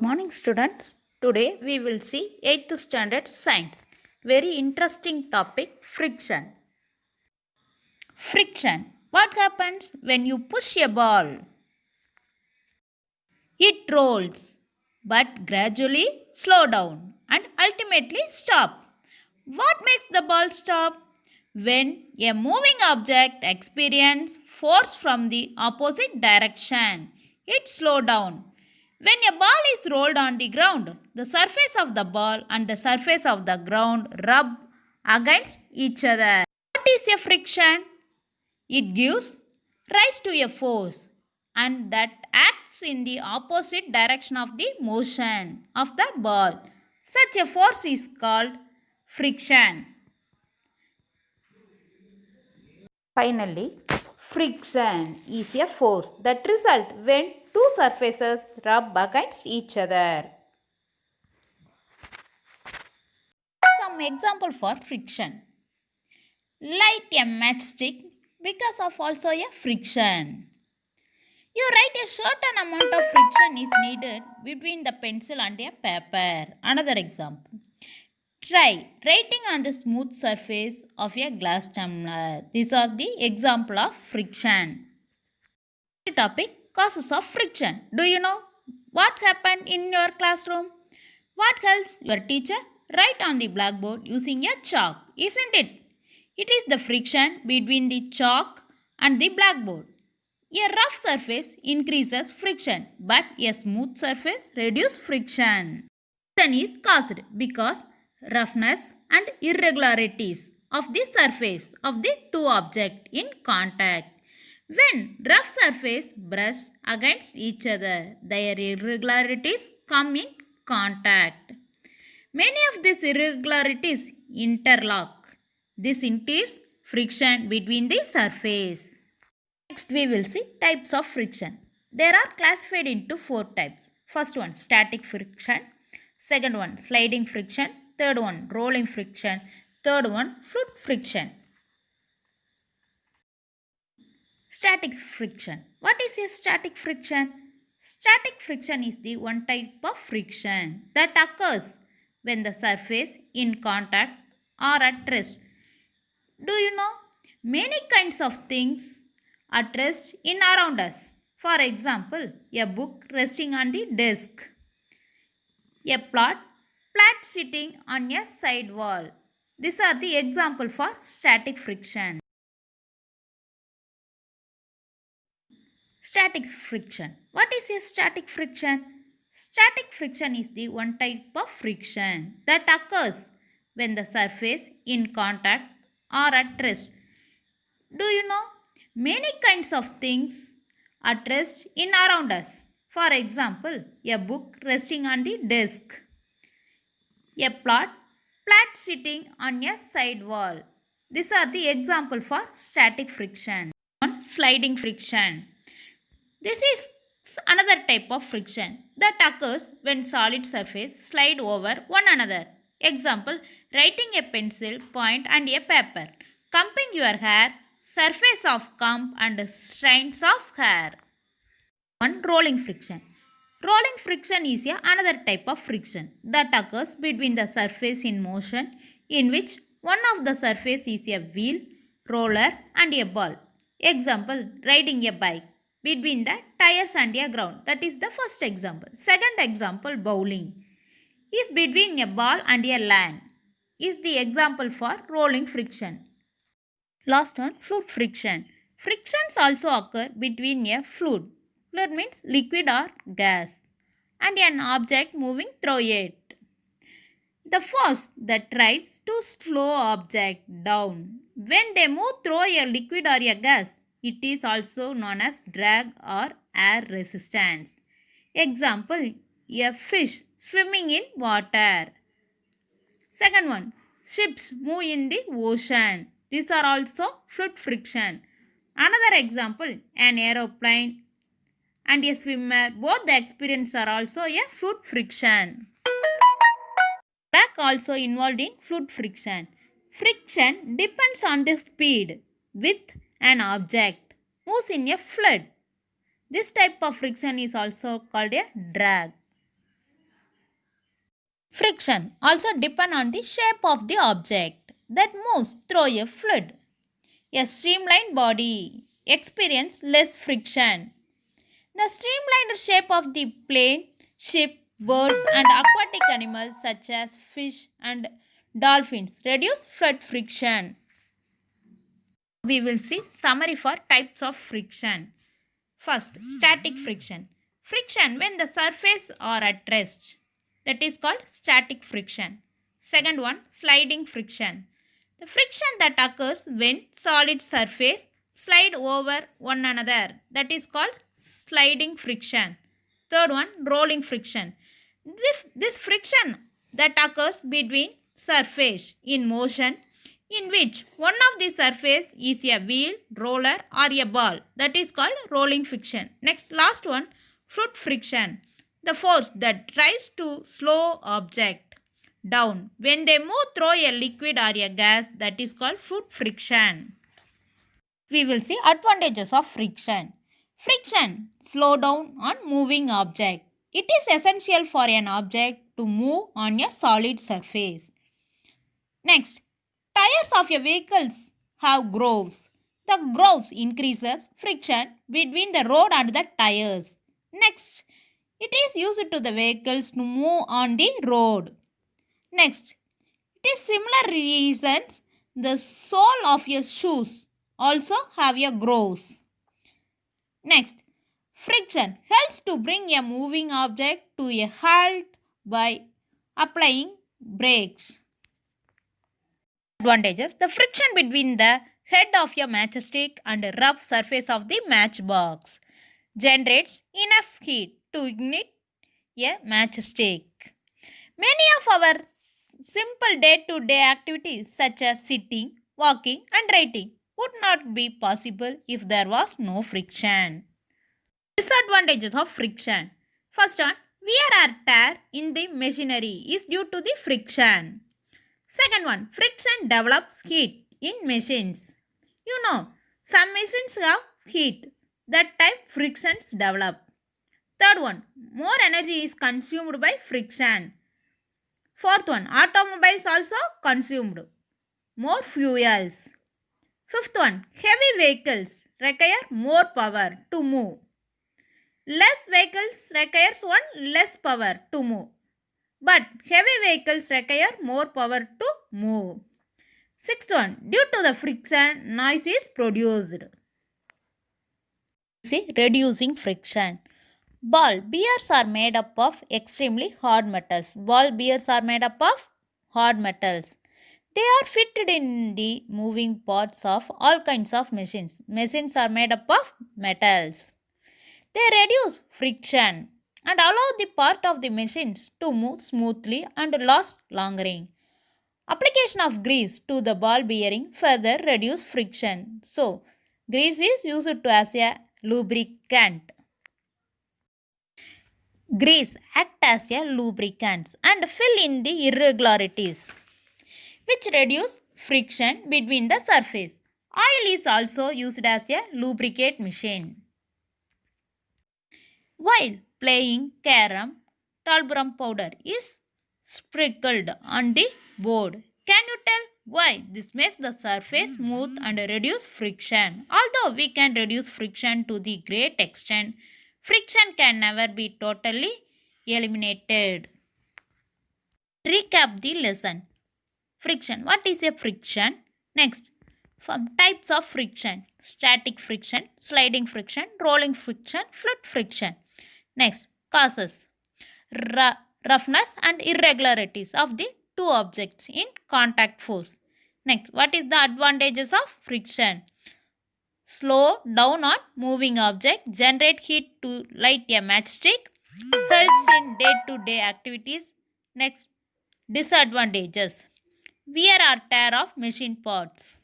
Morning students. Today we will see 8th standard science. Very interesting topic, friction. Friction. What happens when you push a ball? It rolls but gradually slow down and ultimately stop. What makes the ball stop? When a moving object experiences force from the opposite direction, it slows down. When a ball is rolled on the ground, the surface of the ball and the surface of the ground rub against each other. What is a friction? It gives rise to a force and that acts in the opposite direction of the motion of the ball. Such a force is called friction. Finally, friction is a force that results when two surfaces rub against each other. Some example for friction. Light a matchstick because of also a friction. You write a certain amount of friction is needed between the pencil and a paper. Another example. Try writing on the smooth surface of a glass tumbler. These are the example of friction. Topic, causes of friction. Do you know what happened in your classroom? What helps your teacher write on the blackboard using a chalk, isn't it? It is the friction between the chalk and the blackboard. A rough surface increases friction, but a smooth surface reduces friction. Friction is caused because roughness and irregularities of the surface of the two objects in contact. When rough surface brush against each other, their irregularities come in contact. Many of these irregularities interlock. This increases friction between the surface. Next we will see types of friction. There are classified into four types. First one, static friction. Second one, sliding friction. Third one, rolling friction. Third one, fluid friction. Static friction. What is a static friction? Static friction is the one type of friction that occurs when the surface in contact are at rest. Do you know? Many kinds of things at rest in around us. For example, a book resting on the desk, a plant sitting on a side wall. These are the example for static friction. Static friction. What is a static friction? Static friction is the one type of friction that occurs when the surface in contact are at rest. Do you know? Many kinds of things at rest in around us. For example, a book resting on the desk, a plant sitting on a side wall. These are the example for static friction. On sliding friction. This is another type of friction that occurs when solid surface slide over one another. Example, writing a pencil point and a paper. Combing your hair, surface of comb and strands of hair. One, rolling friction. Rolling friction is another type of friction that occurs between the surface in motion in which one of the surface is a wheel, roller and a ball. Example, riding a bike between the tires and a ground. That is the first example. Second example, bowling is between a ball and a land is the example for rolling friction. Last one, fluid friction. Frictions also occur between a fluid. Fluid means liquid or gas and an object moving through it. The force that tries to slow object down when they move through a liquid or a gas, it is also known as drag or air resistance. Example, a fish swimming in water. Second one, ships move in the ocean. These are also fluid friction. Another example, an aeroplane and a swimmer, both the experience are also a fluid friction. Track also involved in fluid friction. Friction depends on the speed with an object moves in a fluid. This type of friction is also called a drag. Friction also depends on the shape of the object that moves through a fluid. A streamlined body experiences less friction. The streamlined shape of the plane, ship, birds, and aquatic animals such as fish and dolphins reduce fluid friction. We will see summary for types of friction. First, static friction. Friction when the surface are at rest. That is called static friction. Second one, sliding friction. The friction that occurs when solid surface slide over one another. That is called sliding friction. Third one, rolling friction. This friction that occurs between surface in motion in which one of the surface is a wheel, roller or a ball. That is called rolling friction. Next, last one, fluid friction. The force that tries to slow object down when they move through a liquid or a gas. That is called fluid friction. We will see advantages of friction. Friction slow down on moving object. It is essential for an object to move on a solid surface. Next, tires of your vehicles have grooves. The grooves increases friction between the road and the tires. Next, it is used to the vehicles to move on the road. Next, it is similar reasons the sole of your shoes also have a grooves. Next, friction helps to bring a moving object to a halt by applying brakes. Advantages. The friction between the head of your matchstick and the rough surface of the matchbox generates enough heat to ignite a matchstick. Many of our simple day-to-day activities such as sitting, walking and writing would not be possible if there was no friction. Disadvantages of friction. First one, wear or tear in the machinery is due to the friction. Second one, friction develops heat in machines. You know, some machines have heat. That time frictions develop. Third one, more energy is consumed by friction. Fourth one, automobiles also consumed more fuels. Fifth one, heavy vehicles require more power to move. Less vehicles requires less power to move. But heavy vehicles require more power to move. Sixth one, due to the friction, noise is produced. See, reducing friction. Ball bearings are made up of extremely hard metals. Ball bearings are made up of hard metals. They are fitted in the moving parts of all kinds of machines. Machines are made up of metals. They reduce friction and allow the part of the machines to move smoothly and last longer. Application of grease to the ball bearing further reduce friction. So, grease is used to as a lubricant. Grease act as a lubricant and fill in the irregularities which reduce friction between the surface. Oil is also used as a lubricant machine. While playing carom, talbrum powder is sprinkled on the board. Can you tell why this makes the surface smooth and reduce friction? Although we can reduce friction to the great extent, friction can never be totally eliminated. Recap the lesson. Friction. What is a friction? Next, from types of friction: static friction, sliding friction, rolling friction, fluid friction. Next, causes: roughness and irregularities of the two objects in contact force. Next, what is the advantages of friction? Slow down on moving object, generate heat to light a matchstick, helps in day-to-day activities. Next, disadvantages: wear or tear of machine parts.